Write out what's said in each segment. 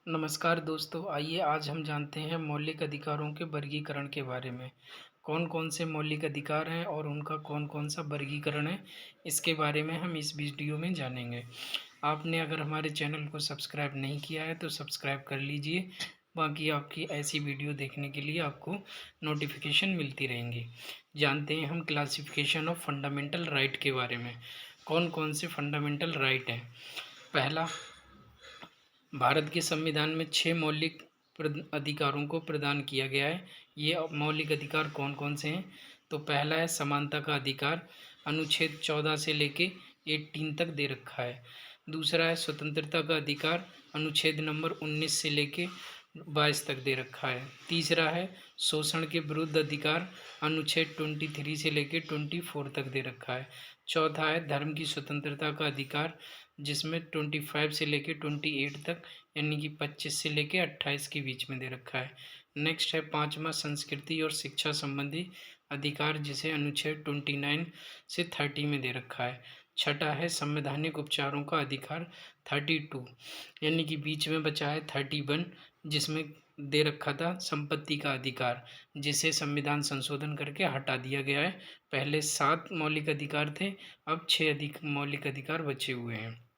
नमस्कार दोस्तों, आइए आज हम जानते हैं मौलिक अधिकारों के वर्गीकरण के बारे में। कौन-कौन से मौलिक अधिकार हैं और उनका कौन-कौन सा वर्गीकरण है, इसके बारे में हम इस वीडियो में जानेंगे। आपने अगर हमारे चैनल को सब्सक्राइब नहीं किया है तो सब्सक्राइब कर लीजिए, बाकी आपकी ऐसी वीडियो देखने के लिए आपको नोटिफिकेशन मिलती रहेंगी। जानते हैं हम क्लासिफिकेशन ऑफ फंडामेंटल राइट के बारे में। कौन-कौन से फंडामेंटल राइट हैं? पहला, भारत के संविधान में 6 मौलिक अधिकारों को प्रदान किया गया है। ये मौलिक अधिकार कौन कौन से हैं? तो पहला है समानता का अधिकार, अनुच्छेद 14 से लेके 18 तक दे रखा है। दूसरा है स्वतंत्रता का अधिकार, अनुच्छेद नंबर 19 से लेके 22 तक दे रखा है। तीसरा है शोषण के विरुद्ध अधिकार, अनुच्छेद 23 से लेके 24 तक दे रखा है। चौथा है धर्म की स्वतंत्रता का अधिकार, जिसमें 25 से लेके 28 तक, यानी कि 25 से लेके 28 के बीच में दे रखा है। नेक्स्ट है पांचवा संस्कृति और शिक्षा संबंधी अधिकार, जिसे अनुच्छेद 29 से 30 में दे रखा है। छठा है संवैधानिक उपचारों का अधिकार, 32, यानी कि बीच में बचा है 31, जिसमें दे रखा था संपत्ति का अधिकार, जिसे संविधान संशोधन करके हटा दिया गया है। पहले 7 मौलिक अधिकार थे, अब 6 अधिक मौलिक अधिकार बचे हुए हैं।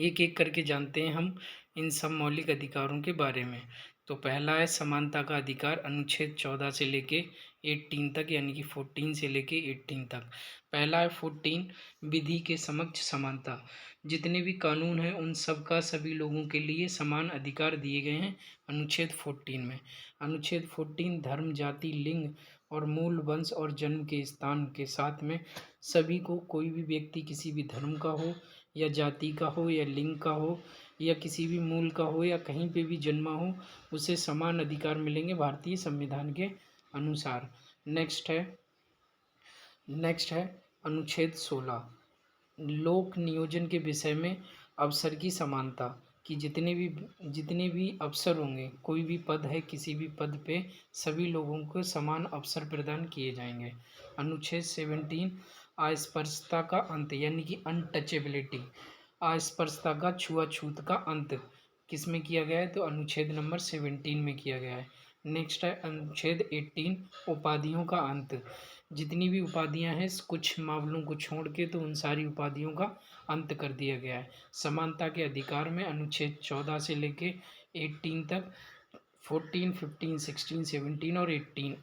एक एक करके जानते हैं हम इन सब मौलिक अधिकारों के बारे में। तो पहला है समानता का अधिकार, अनुच्छेद 14 से लेके 18 तक, यानी कि 14 से लेके 18 तक। पहला है 14, विधि के समक्ष समानता। जितने भी कानून हैं उन सब का सभी लोगों के लिए समान अधिकार दिए गए हैं अनुच्छेद 14 में। अनुच्छेद 14 धर्म, जाति, लिंग और मूल वंश और जन्म के स्थान के साथ में सभी को, कोई भी व्यक्ति किसी भी धर्म का हो या जाति का हो या लिंग का हो या किसी भी मूल का हो या कहीं पे भी जन्मा हो, उसे समान अधिकार मिलेंगे भारतीय संविधान के अनुसार। नेक्स्ट है अनुच्छेद 16, लोक नियोजन के विषय में अवसर की समानता, कि जितने भी अवसर होंगे, कोई भी पद है, किसी भी पद पे सभी लोगों को समान अवसर प्रदान किए जाएंगे। अनुच्छेद 17, अस्पृश्यता का अंत, यानी कि अनटचेबिलिटी, अस्पृश्यता का, छुआछूत का अंत किस में किया गया है? तो अनुच्छेद नंबर 17 में किया गया है। नेक्स्ट है अनुच्छेद 18, उपाधियों का अंत। जितनी भी उपाधियां हैं, कुछ मामलों को छोड़ के तो उन सारी उपाधियों का अंत कर दिया गया है। समानता के अधिकार में अनुच्छेद 14 से लेके 18 तक, 14, 15, 16, 17 और 18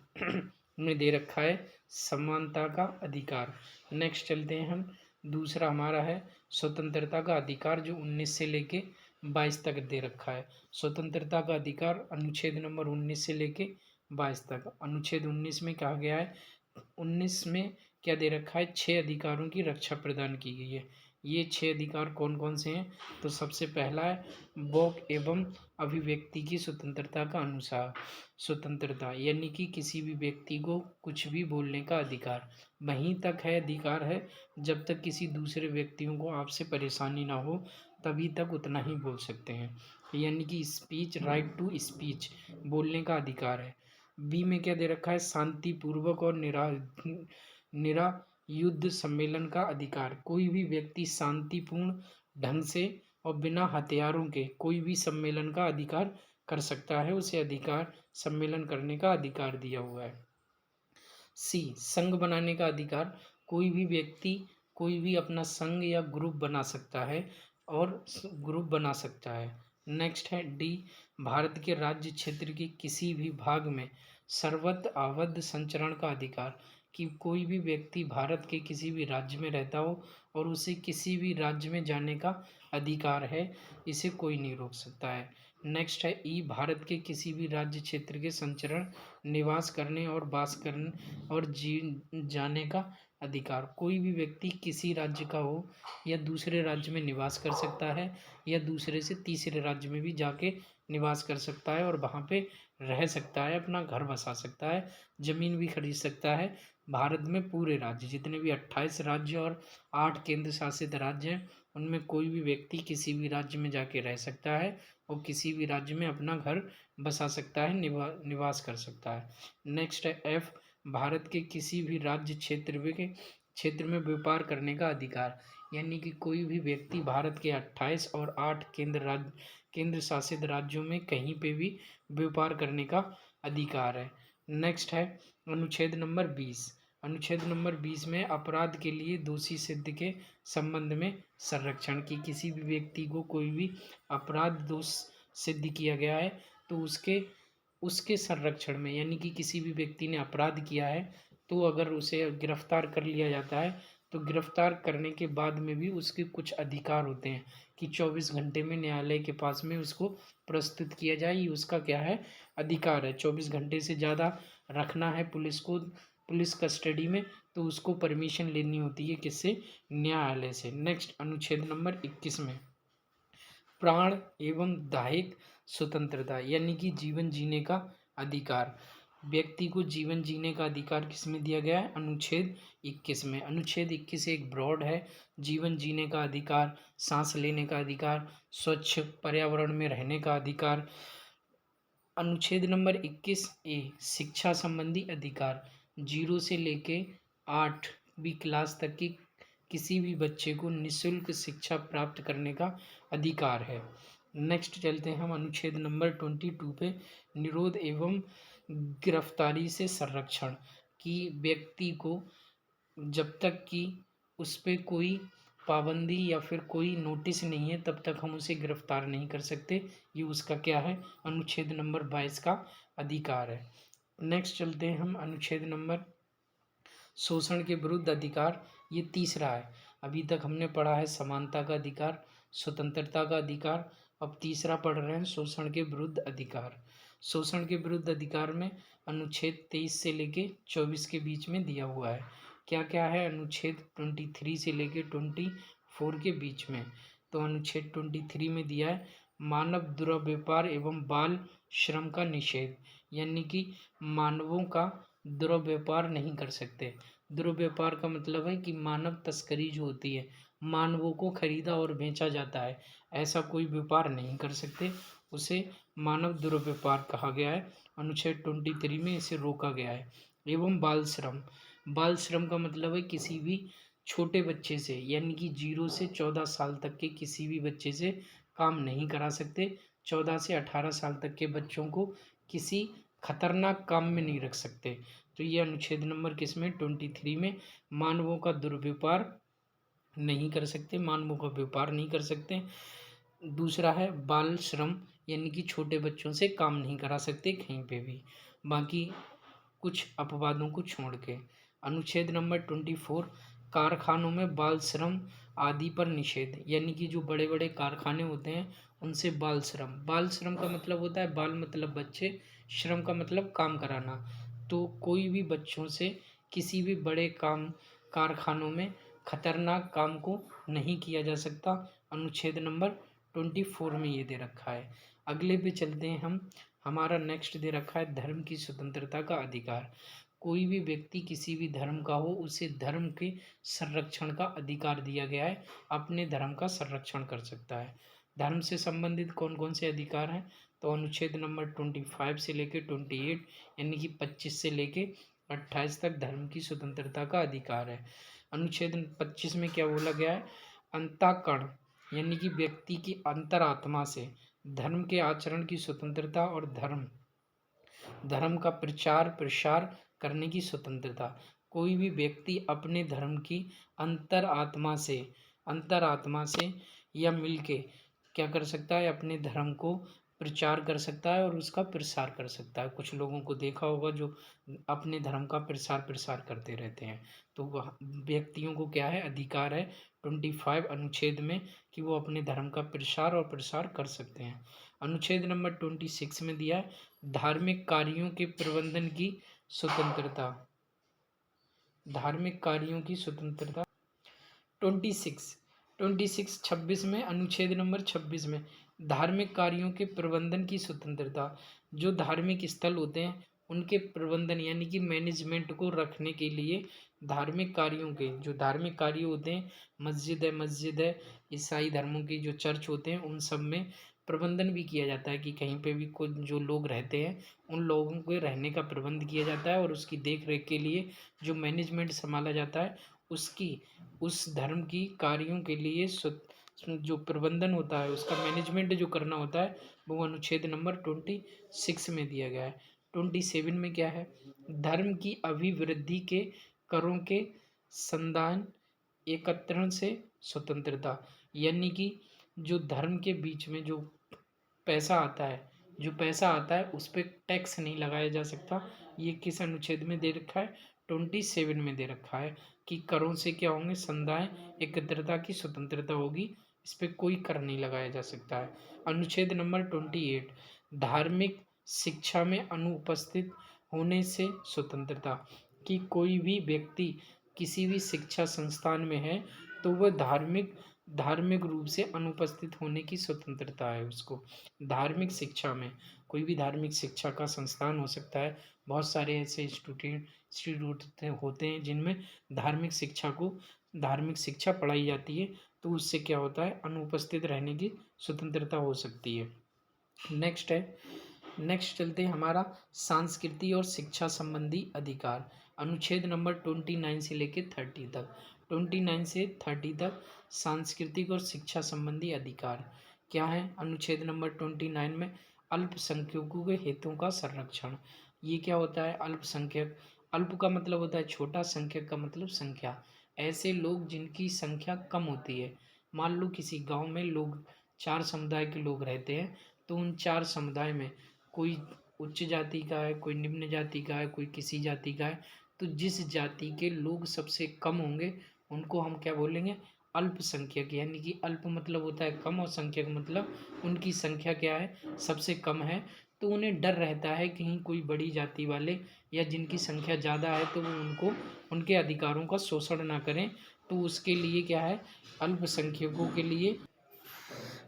में दे रखा है समानता का अधिकार। नेक्स्ट चलते हैं हम, दूसरा हमारा है स्वतंत्रता का अधिकार, जो 19 से लेके 22 तक दे रखा है। स्वतंत्रता का अधिकार अनुच्छेद नंबर 19 से लेके 22 तक। अनुच्छेद 19 में कहा गया है, 19 में क्या दे रखा है? 6 अधिकारों की रक्षा प्रदान की गई है। ये 6 अधिकार कौन कौन से हैं? तो सबसे पहला है वाक एवं अभिव्यक्ति की स्वतंत्रता का अनुसार स्वतंत्रता, यानी कि किसी भी व्यक्ति को कुछ भी बोलने का अधिकार। वहीं तक है अधिकार है जब तक किसी दूसरे व्यक्तियों को आपसे परेशानी ना हो, तभी तक उतना ही बोल सकते हैं, यानी कि स्पीच, राइट टू स्पीच, बोलने का अधिकार है। बी में क्या दे रखा है? शांतिपूर्वक और निरायुध सम्मेलन का अधिकार। कोई भी व्यक्ति शांतिपूर्ण ढंग से और बिना हथियारों के कोई भी सम्मेलन का अधिकार कर सकता है, उसे अधिकार सम्मेलन करने का अधिकार दिया हुआ है। सी, संघ बनाने का अधिकार। कोई भी व्यक्ति कोई भी अपना संघ या ग्रुप बना सकता है और ग्रुप बना सकता है। नेक्स्ट है डी, भारत के राज्य क्षेत्र के किसी भी भाग में सर्वत्र आवद्ध संचरण का अधिकार, कि कोई भी व्यक्ति भारत के किसी भी राज्य में रहता हो और उसे किसी भी राज्य में जाने का अधिकार है, इसे कोई नहीं रोक सकता है। नेक्स्ट है ई, भारत के किसी भी राज्य क्षेत्र के संचरण, निवास करने और वास करने और जाने का अधिकार। कोई भी व्यक्ति किसी राज्य का हो या दूसरे राज्य में निवास कर सकता है या दूसरे से तीसरे राज्य में भी जाके निवास कर सकता है और वहाँ पे रह सकता है, अपना घर बसा सकता है, ज़मीन भी खरीद सकता है। भारत में पूरे राज्य, जितने भी 28 राज्य और 8 केंद्र शासित राज्य हैं, उनमें कोई भी व्यक्ति किसी भी राज्य में जाके रह सकता है और किसी भी राज्य में अपना घर बसा सकता है, निवास कर सकता है। नेक्स्ट है एफ, भारत के किसी भी राज्य क्षेत्र में व्यापार करने का अधिकार, यानी कि कोई भी व्यक्ति भारत के 28 और 8 केंद्र शासित राज्यों में कहीं पे भी व्यापार करने का अधिकार है। नेक्स्ट है अनुच्छेद नंबर 20। अनुच्छेद नंबर 20 में अपराध के लिए दोषी सिद्ध के संबंध में संरक्षण की, किसी भी व्यक्ति को कोई भी अपराध दोष सिद्ध किया गया है तो उसके उसके संरक्षण में, यानी कि किसी भी व्यक्ति ने अपराध किया है तो अगर उसे गिरफ्तार कर लिया जाता है तो गिरफ्तार करने के बाद में भी उसके कुछ अधिकार होते हैं कि 24 घंटे में न्यायालय के पास में उसको प्रस्तुत किया जाए। ये उसका क्या है, अधिकार है। 24 घंटे से ज़्यादा रखना है पुलिस को पुलिस कस्टडी में तो उसको परमिशन लेनी होती है किससे, न्यायालय से। नेक्स्ट अनुच्छेद नंबर 21 में प्राण एवं दैहिक स्वतंत्रता, यानी कि जीवन जीने का अधिकार। व्यक्ति को जीवन जीने का अधिकार किसमें दिया गया है, अनुच्छेद 21 में। अनुच्छेद 21 एक ब्रॉड है, जीवन जीने का अधिकार, सांस लेने का अधिकार, स्वच्छ पर्यावरण में रहने का अधिकार। अनुच्छेद नंबर 21 शिक्षा संबंधी अधिकार, 0 से लेके 8वीं क्लास तक की किसी भी बच्चे को निःशुल्क शिक्षा प्राप्त करने का अधिकार है। नेक्स्ट चलते हैं हम अनुच्छेद नंबर 22 पे, निरोध एवं गिरफ्तारी से संरक्षण, की व्यक्ति को जब तक कि उस पर कोई पाबंदी या फिर कोई नोटिस नहीं है तब तक हम उसे गिरफ्तार नहीं कर सकते। ये उसका क्या है, अनुच्छेद नंबर 22 का अधिकार है। नेक्स्ट चलते हैं हम अनुच्छेद नंबर शोषण के विरुद्ध अधिकार, ये तीसरा है। अभी तक हमने पढ़ा है समानता का अधिकार, स्वतंत्रता का अधिकार, अब तीसरा पढ़ रहे हैं शोषण के विरुद्ध अधिकार। शोषण के विरुद्ध अधिकार में अनुच्छेद 23 से लेके 24 के बीच में दिया हुआ है। क्या क्या है, अनुच्छेद 23 से लेके 24 के बीच में। तो अनुच्छेद 23 में दिया है मानव दुर्व्यापार एवं बाल श्रम का निषेध, यानी कि मानवों का दुर्व्यापार नहीं कर सकते। दुर्व्यापार का मतलब है कि मानव तस्करी जो होती है, मानवों को खरीदा और बेचा जाता है, ऐसा कोई व्यापार नहीं कर सकते, उसे मानव दुर्व्यापार कहा गया है। अनुच्छेद 23 में इसे रोका गया है। एवं बाल श्रम, बाल श्रम का मतलब है किसी भी छोटे बच्चे से, यानी कि 0 से 14 साल तक के किसी भी बच्चे से काम नहीं करा सकते। 14 से 18 साल तक के बच्चों को किसी खतरनाक काम में नहीं रख सकते। तो ये अनुच्छेद नंबर किसमें, 23 में, मानवों का दुर्व्यापार नहीं कर सकते, मानवों का व्यापार नहीं कर सकते। दूसरा है बाल श्रम, यानी कि छोटे बच्चों से काम नहीं करा सकते कहीं पे भी, बाकी कुछ अपवादों को छोड़ के। अनुच्छेद नंबर 24 कारखानों में बाल श्रम आदि पर निषेध, यानी कि जो बड़े बड़े कारखाने होते हैं उनसे बाल श्रम, बाल श्रम का मतलब होता है, बाल मतलब बच्चे, श्रम का मतलब काम कराना। तो कोई भी बच्चों से किसी भी बड़े काम कारखानों में खतरनाक काम को नहीं किया जा सकता। अनुच्छेद नंबर 24 में ये दे रखा है। अगले पे चलते हैं हम, हमारा नेक्स्ट दे रखा है धर्म की स्वतंत्रता का अधिकार। कोई भी व्यक्ति किसी भी धर्म का हो उसे धर्म के संरक्षण का अधिकार दिया गया है, अपने धर्म का संरक्षण कर सकता है। धर्म से संबंधित कौन कौन से अधिकार हैं, तो अनुच्छेद नंबर 25 से लेके 28, यानी कि 25 से लेके 28 तक धर्म की स्वतंत्रता का अधिकार है। अनुच्छेद 25 में क्या बोला गया है, अंतःकरण, यानी कि व्यक्ति की अंतरात्मा से धर्म के आचरण की स्वतंत्रता और धर्म का प्रचार प्रसार करने की स्वतंत्रता। कोई भी व्यक्ति अपने धर्म की अंतरात्मा से या मिलके क्या कर सकता है, अपने धर्म को प्रचार कर सकता है और उसका प्रसार कर सकता है। कुछ लोगों को देखा होगा जो अपने धर्म का प्रसार करते रहते हैं, तो वह व्यक्तियों को क्या है, अधिकार है 25 अनुच्छेद में कि वो अपने धर्म का प्रसार और प्रसार कर सकते हैं। अनुच्छेद नंबर 26 में दिया है धार्मिक कार्यों के प्रबंधन की स्वतंत्रता, धार्मिक कार्यों की स्वतंत्रता। 26 में, अनुच्छेद नंबर 26 में धार्मिक कार्यों के प्रबंधन की स्वतंत्रता, जो धार्मिक स्थल होते हैं उनके प्रबंधन यानी कि मैनेजमेंट को रखने के लिए धार्मिक कार्यों के, जो धार्मिक कार्य होते हैं, मस्जिद है, ईसाई धर्मों की जो चर्च होते हैं उन सब में प्रबंधन भी किया जाता है कि कहीं पे भी कुछ जो लोग रहते हैं उन लोगों के रहने का प्रबंध किया जाता है और उसकी देख रेख के लिए जो मैनेजमेंट संभाला जाता है उसकी, उस धर्म की कार्यों के लिए जो प्रबंधन होता है, उसका मैनेजमेंट जो करना होता है, वो अनुच्छेद नंबर 26 में दिया गया है। 27 में क्या है? धर्म की अभिवृद्धि के करों के संदान एकत्रण से स्वतंत्रता, यानी कि जो धर्म के बीच में जो पैसा आता है उस पर टैक्स नहीं लगाया जा सकता। ये किस अनुच्छेद में दे रखा है? 27 में दे रखा है कि करों से क्या होंगे? संदाय एकत्रता की स्वतंत्रता होगी, इस पर कोई कर नहीं लगाया जा सकता है। अनुच्छेद नंबर 28, धार्मिक शिक्षा में अनुपस्थित होने से स्वतंत्रता, कि कोई भी व्यक्ति किसी भी शिक्षा संस्थान में है तो वह धार्मिक रूप से अनुपस्थित होने की स्वतंत्रता है उसको। धार्मिक शिक्षा में कोई भी धार्मिक शिक्षा का संस्थान हो सकता है, बहुत सारे ऐसे इंस्टीट्यूट होते हैं जिनमें धार्मिक शिक्षा पढ़ाई जाती है, तो उससे क्या होता है? अनुपस्थित रहने की स्वतंत्रता हो सकती है। नेक्स्ट चलते हैं हमारा सांस्कृतिक और शिक्षा संबंधी अधिकार। अनुच्छेद नंबर 29 से लेकर 30 तक, 29 से 30 तक सांस्कृतिक और शिक्षा संबंधी अधिकार क्या है? अनुच्छेद नंबर 29 में अल्पसंख्यकों के हितों का संरक्षण। ये क्या होता है? अल्पसंख्यक, अल्प का मतलब होता है छोटा, संख्यक का मतलब संख्या। ऐसे लोग जिनकी संख्या कम होती है, मान लो किसी गांव में लोग 4 समुदाय के लोग रहते हैं, तो उन 4 समुदाय में कोई उच्च जाति का है, कोई निम्न जाति का है, कोई किसी जाति का है, तो जिस जाति के लोग सबसे कम होंगे उनको हम क्या बोलेंगे? अल्पसंख्यक। यानी कि अल्प मतलब होता है कम और संख्यक मतलब उनकी संख्या क्या है? सबसे कम है। तो उन्हें डर रहता है कहीं कोई बड़ी जाति वाले या जिनकी संख्या ज़्यादा है तो वो उनको उनके अधिकारों का शोषण ना करें, तो उसके लिए क्या है? अल्पसंख्यकों के लिए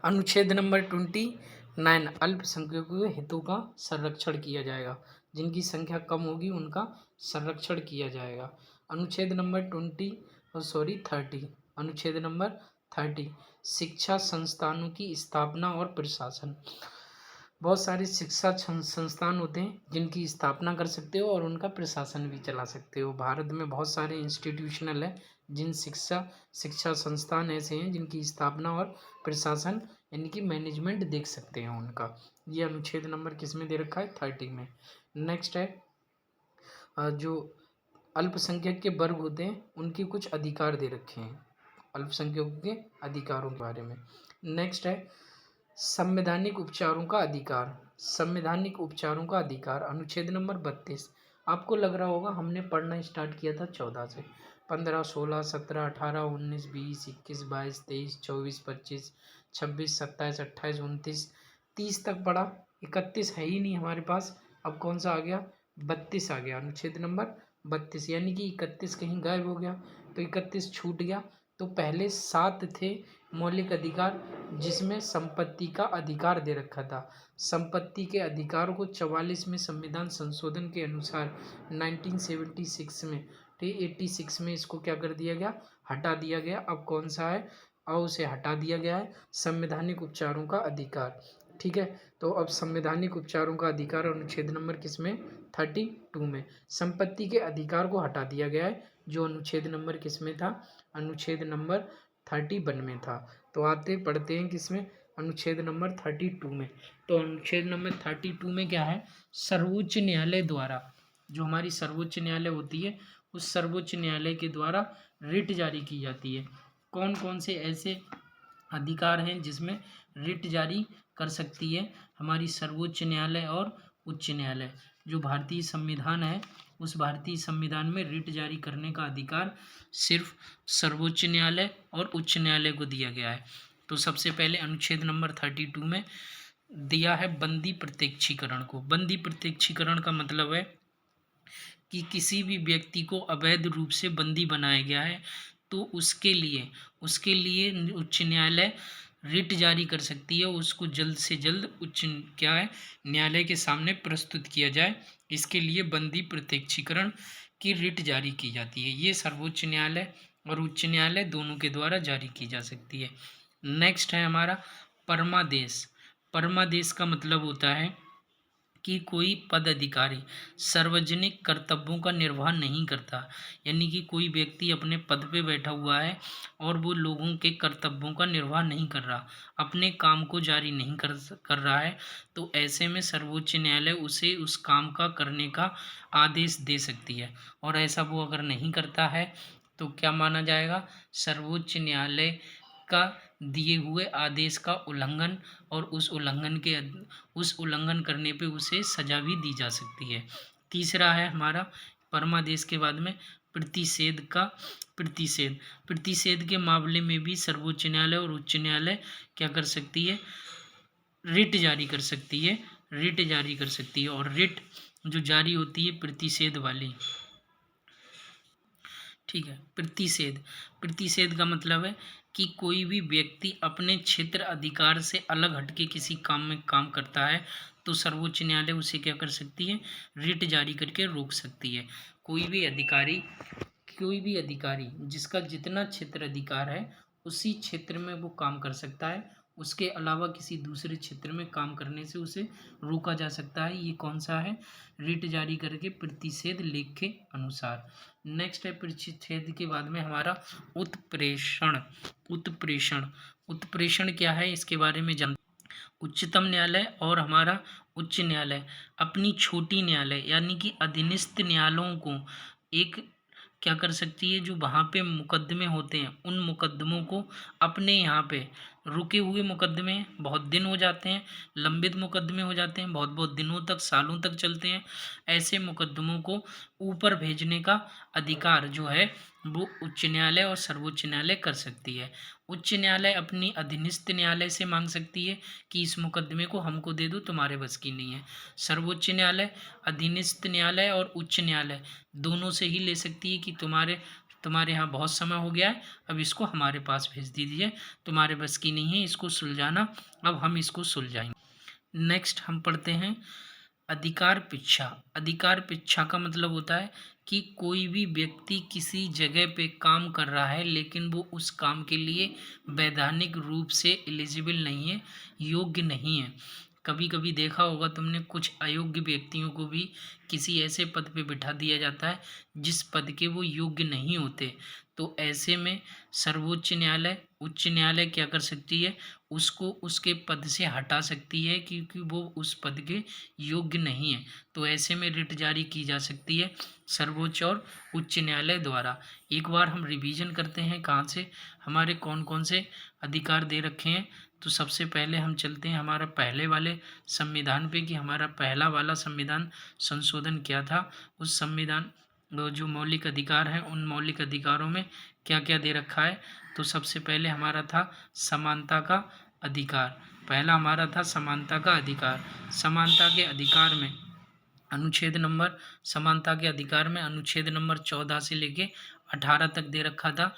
अनुच्छेद नंबर 29 अल्पसंख्यकों के हितों का संरक्षण किया जाएगा। जिनकी संख्या कम होगी उनका संरक्षण किया जाएगा। अनुच्छेद नंबर 30, अनुच्छेद नंबर 30 शिक्षा संस्थानों की स्थापना और प्रशासन। बहुत सारे शिक्षा संस्थान होते हैं जिनकी स्थापना कर सकते हो और उनका प्रशासन भी चला सकते हो। भारत में बहुत सारे इंस्टीट्यूशनल है जिन शिक्षा संस्थान ऐसे हैं जिनकी स्थापना और प्रशासन यानी कि मैनेजमेंट देख सकते हैं उनका। ये अनुच्छेद नंबर किस में दे रखा है? 30 में। नेक्स्ट है जो अल्पसंख्यक के वर्ग होते हैं उनके कुछ अधिकार दे रखे हैं, अल्पसंख्यकों के अधिकारों के बारे में। नेक्स्ट है संवैधानिक उपचारों का अधिकार। संवैधानिक उपचारों का अधिकार अनुच्छेद नंबर 32। आपको लग रहा होगा हमने पढ़ना स्टार्ट किया था 14 से, 15, 16, 17, 18, 19, 20, 21, 22, 23, 24, 25, 26, 27, 28, 29, 30 तक पढ़ा। 31 है ही नहीं हमारे पास, अब कौन सा आ गया? 32 आ गया, अनुच्छेद नंबर 32। यानी कि 31 कहीं गायब हो गया, तो 31 छूट गया। तो पहले 7 थे मौलिक अधिकार जिसमें संपत्ति का अधिकार दे रखा था। संपत्ति के अधिकार को 44 में संविधान संशोधन के अनुसार 1976 में 86 में इसको क्या कर दिया गया? हटा दिया गया। अब कौन सा है? अब उसे हटा दिया गया है संवैधानिक उपचारों का अधिकार। ठीक है, तो अब संवैधानिक उपचारों का अधिकार अनुच्छेद नंबर किस में? 32 में। संपत्ति के अधिकार को हटा दिया गया है जो अनुच्छेद नंबर किस में था? अनुच्छेद नंबर 31 में था। तो आते पढ़ते हैं किसमें? अनुच्छेद नंबर 32 में। तो अनुच्छेद नंबर 32 में क्या है? सर्वोच्च न्यायालय द्वारा, जो हमारी सर्वोच्च न्यायालय होती है उस सर्वोच्च न्यायालय के द्वारा रिट जारी की जाती है। कौन कौन से ऐसे अधिकार हैं जिसमें रिट जारी कर सकती है हमारी सर्वोच्च न्यायालय और उच्च न्यायालय? जो भारतीय संविधान है उस भारतीय संविधान में रिट जारी करने का अधिकार सिर्फ सर्वोच्च न्यायालय और उच्च न्यायालय को दिया गया है। तो सबसे पहले अनुच्छेद नंबर 32 में दिया है बंदी प्रत्यक्षीकरण को। बंदी प्रत्यक्षीकरण का मतलब है कि किसी भी व्यक्ति को अवैध रूप से बंदी बनाया गया है तो उसके लिए उच्च न्यायालय रिट जारी कर सकती है, उसको जल्द से जल्द न्यायालय के सामने प्रस्तुत किया जाए। इसके लिए बंदी प्रत्यक्षीकरण की रिट जारी की जाती है। ये सर्वोच्च न्यायालय और उच्च न्यायालय दोनों के द्वारा जारी की जा सकती है। नेक्स्ट है हमारा परमादेश। परमादेश का मतलब होता है कि कोई पदाधिकारी सार्वजनिक कर्तव्यों का निर्वाह नहीं करता, यानी कि कोई व्यक्ति अपने पद पे बैठा हुआ है और वो लोगों के कर्तव्यों का निर्वाह नहीं कर रहा, अपने काम को जारी नहीं कर रहा है, तो ऐसे में सर्वोच्च न्यायालय उसे उस काम का करने का आदेश दे सकती है। और ऐसा वो अगर नहीं करता है तो क्या माना जाएगा? सर्वोच्च न्यायालय का दिए हुए आदेश का उल्लंघन, और उस उल्लंघन करने पे उसे सजा भी दी जा सकती है। तीसरा है हमारा परमादेश के बाद में प्रतिषेध का प्रतिषेध। प्रतिषेध के मामले में भी सर्वोच्च न्यायालय और उच्च न्यायालय क्या कर सकती है? रिट जारी कर सकती है। रिट जारी कर सकती है, और रिट जो जारी होती है प्रतिषेध वाली, ठीक है। प्रतिषेध, प्रतिषेध का मतलब है कि कोई भी व्यक्ति अपने क्षेत्र अधिकार से अलग हटके किसी काम में काम करता है तो सर्वोच्च न्यायालय उसे क्या कर सकती है? रिट जारी करके रोक सकती है। कोई भी अधिकारी जिसका जितना क्षेत्र अधिकार है उसी क्षेत्र में वो काम कर सकता है, उसके अलावा किसी दूसरे क्षेत्र में काम करने से उसे रोका जा सकता है। ये कौन सा है? रिट जारी करके प्रतिषेध लेख के अनुसार। नेक्स्ट है प्रतिषेध के बाद में हमारा उत्प्रेषण। उत्प्रेषण, उत्प्रेषण क्या है इसके बारे में जान। उच्चतम न्यायालय और हमारा उच्च न्यायालय अपनी छोटी न्यायालय यानी कि अधीनस्थ न्यायालयों को एक क्या कर सकती है, जो वहाँ पे मुकदमे होते हैं उन मुकदमों को अपने यहाँ पे रुके हुए मुकदमे बहुत दिन हो जाते हैं, लंबित मुकदमे हो जाते हैं, बहुत बहुत दिनों तक सालों तक चलते हैं, ऐसे मुकदमों को ऊपर भेजने का अधिकार जो है वो उच्च न्यायालय और सर्वोच्च न्यायालय कर सकती है। उच्च न्यायालय अपनी अधीनस्थ न्यायालय से मांग सकती है कि इस मुकदमे को हमको दे दो, तुम्हारे बस की नहीं है। सर्वोच्च न्यायालय अधीनस्थ न्यायालय और उच्च न्यायालय दोनों से ही ले सकती है कि तुम्हारे यहाँ बहुत समय हो गया है, अब इसको हमारे पास भेज दीजिए, तुम्हारे बस की नहीं है इसको सुलझाना, अब हम इसको सुलझाएंगे। नेक्स्ट हम पढ़ते हैं अधिकार पिच्छा। अधिकार पिच्छा का मतलब होता है कि कोई भी व्यक्ति किसी जगह पे काम कर रहा है लेकिन वो उस काम के लिए वैधानिक रूप से एलिजिबल नहीं है, योग्य नहीं है। कभी कभी देखा होगा तुमने, कुछ अयोग्य व्यक्तियों को भी किसी ऐसे पद पे बिठा दिया जाता है जिस पद के वो योग्य नहीं होते, तो ऐसे में सर्वोच्च न्यायालय उच्च न्यायालय क्या कर सकती है? उसको उसके पद से हटा सकती है क्योंकि वो उस पद के योग्य नहीं है। तो ऐसे में रिट जारी की जा सकती है सर्वोच्च और उच्च न्यायालय द्वारा। एक बार हम रिवीजन करते हैं कहाँ से हमारे कौन कौन से अधिकार दे रखे हैं। तो सबसे पहले हम चलते हैं हमारा पहले वाले संविधान पे कि हमारा पहला वाला संविधान संशोधन क्या था। उस संविधान जो मौलिक अधिकार हैं उन मौलिक अधिकारों में क्या क्या दे रखा है। तो सबसे पहले हमारा था समानता का अधिकार। पहला हमारा था समानता का अधिकार। समानता के अधिकार में अनुच्छेद नंबर समानता के अधिकार में अनुच्छेद नंबर 14 से लेके 18 तक दे रखा था।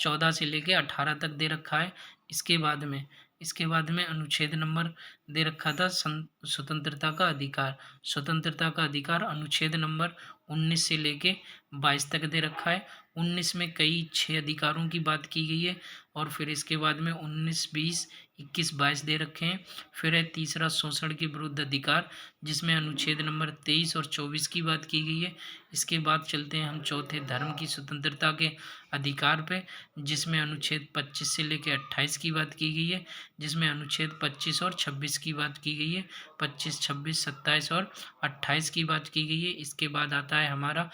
14 से लेके 18 तक दे रखा है। इसके बाद में अनुच्छेद नंबर दे रखा था स्वतंत्रता का अधिकार। स्वतंत्रता का अधिकार अनुच्छेद नंबर 19 से लेके 22 तक दे रखा है। 19 में कई 6 अधिकारों की बात की गई है, और फिर इसके बाद में 19, 20, 21, 22 दे रखे हैं। फिर है तीसरा शोषण के विरुद्ध अधिकार, जिसमें अनुच्छेद नंबर 23 और 24 की बात की गई है। इसके बाद चलते हैं हम चौथे धर्म की स्वतंत्रता के अधिकार पे, जिसमें अनुच्छेद 25 से लेकर 28 की बात की गई है, जिसमें अनुच्छेद 25 और 26 की बात की गई है। 25, 26, 27 और 28 की बात की गई है। इसके बाद आता है हमारा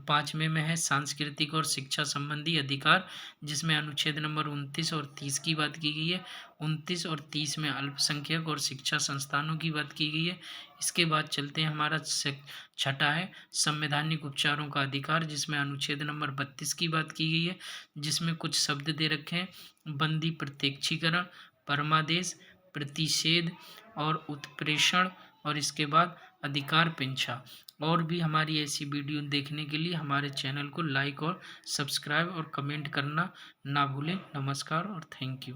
पाँचवें में है सांस्कृतिक और शिक्षा संबंधी अधिकार, जिसमें अनुच्छेद नंबर 29 और 30 की बात की गई है। 29 और 30 में अल्पसंख्यक और शिक्षा संस्थानों की बात की गई है। इसके बाद चलते हैं हमारा छठा है संवैधानिक उपचारों का अधिकार, जिसमें अनुच्छेद नंबर 32 की बात की गई है, जिसमें कुछ शब्द दे रखे हैं बंदी प्रत्यक्षीकरण, परमादेश, प्रतिषेध और उत्प्रेषण, और इसके बाद अधिकार पिंछा। और भी हमारी ऐसी वीडियो देखने के लिए हमारे चैनल को लाइक और सब्सक्राइब और कमेंट करना ना भूलें। नमस्कार और थैंक यू।